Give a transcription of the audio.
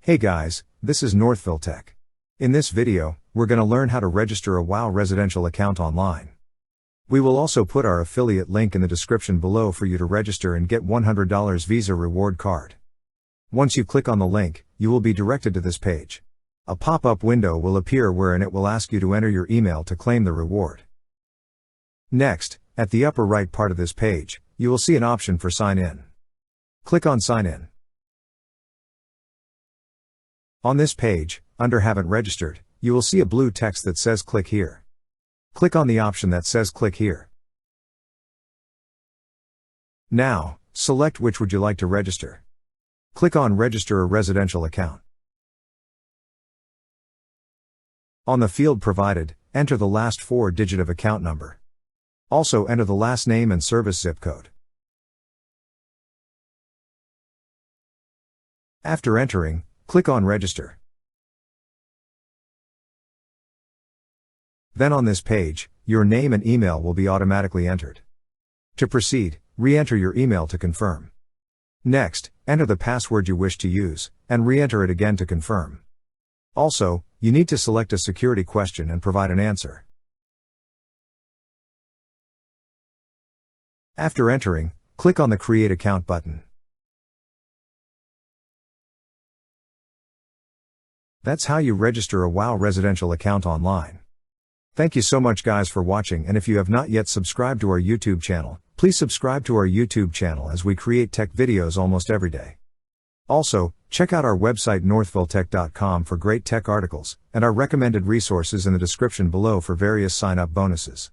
Hey guys, this is Northville Tech. In this video, we're going to learn how to register a WOW residential account online. We will also put our affiliate link in the description below for you to register and get $100 Visa reward card. Once you click on the link, you will be directed to this page. A pop-up window will appear wherein it will ask you to enter your email to claim the reward. Next, at the upper right part of this page, you will see an option for Sign In. Click on Sign In. On this page, under Haven't Registered, you will see a blue text that says Click Here. Click on the option that says Click Here. Now, select which would you like to register. Click on Register a residential account. On the field provided, enter the last 4 digit of account number. Also enter the last name and service zip code. After entering, click on Register. Then on this page, your name and email will be automatically entered. To proceed, re-enter your email to confirm. Next, enter the password you wish to use, and re-enter it again to confirm. Also, you need to select a security question and provide an answer. After entering, click on the Create Account button. That's how you register a WOW residential account online. Thank you so much guys for watching, and if you have not yet subscribed to our YouTube channel, please subscribe to our YouTube channel as we create tech videos almost every day. Also, check out our website northvilletech.com for great tech articles, and our recommended resources in the description below for various sign-up bonuses.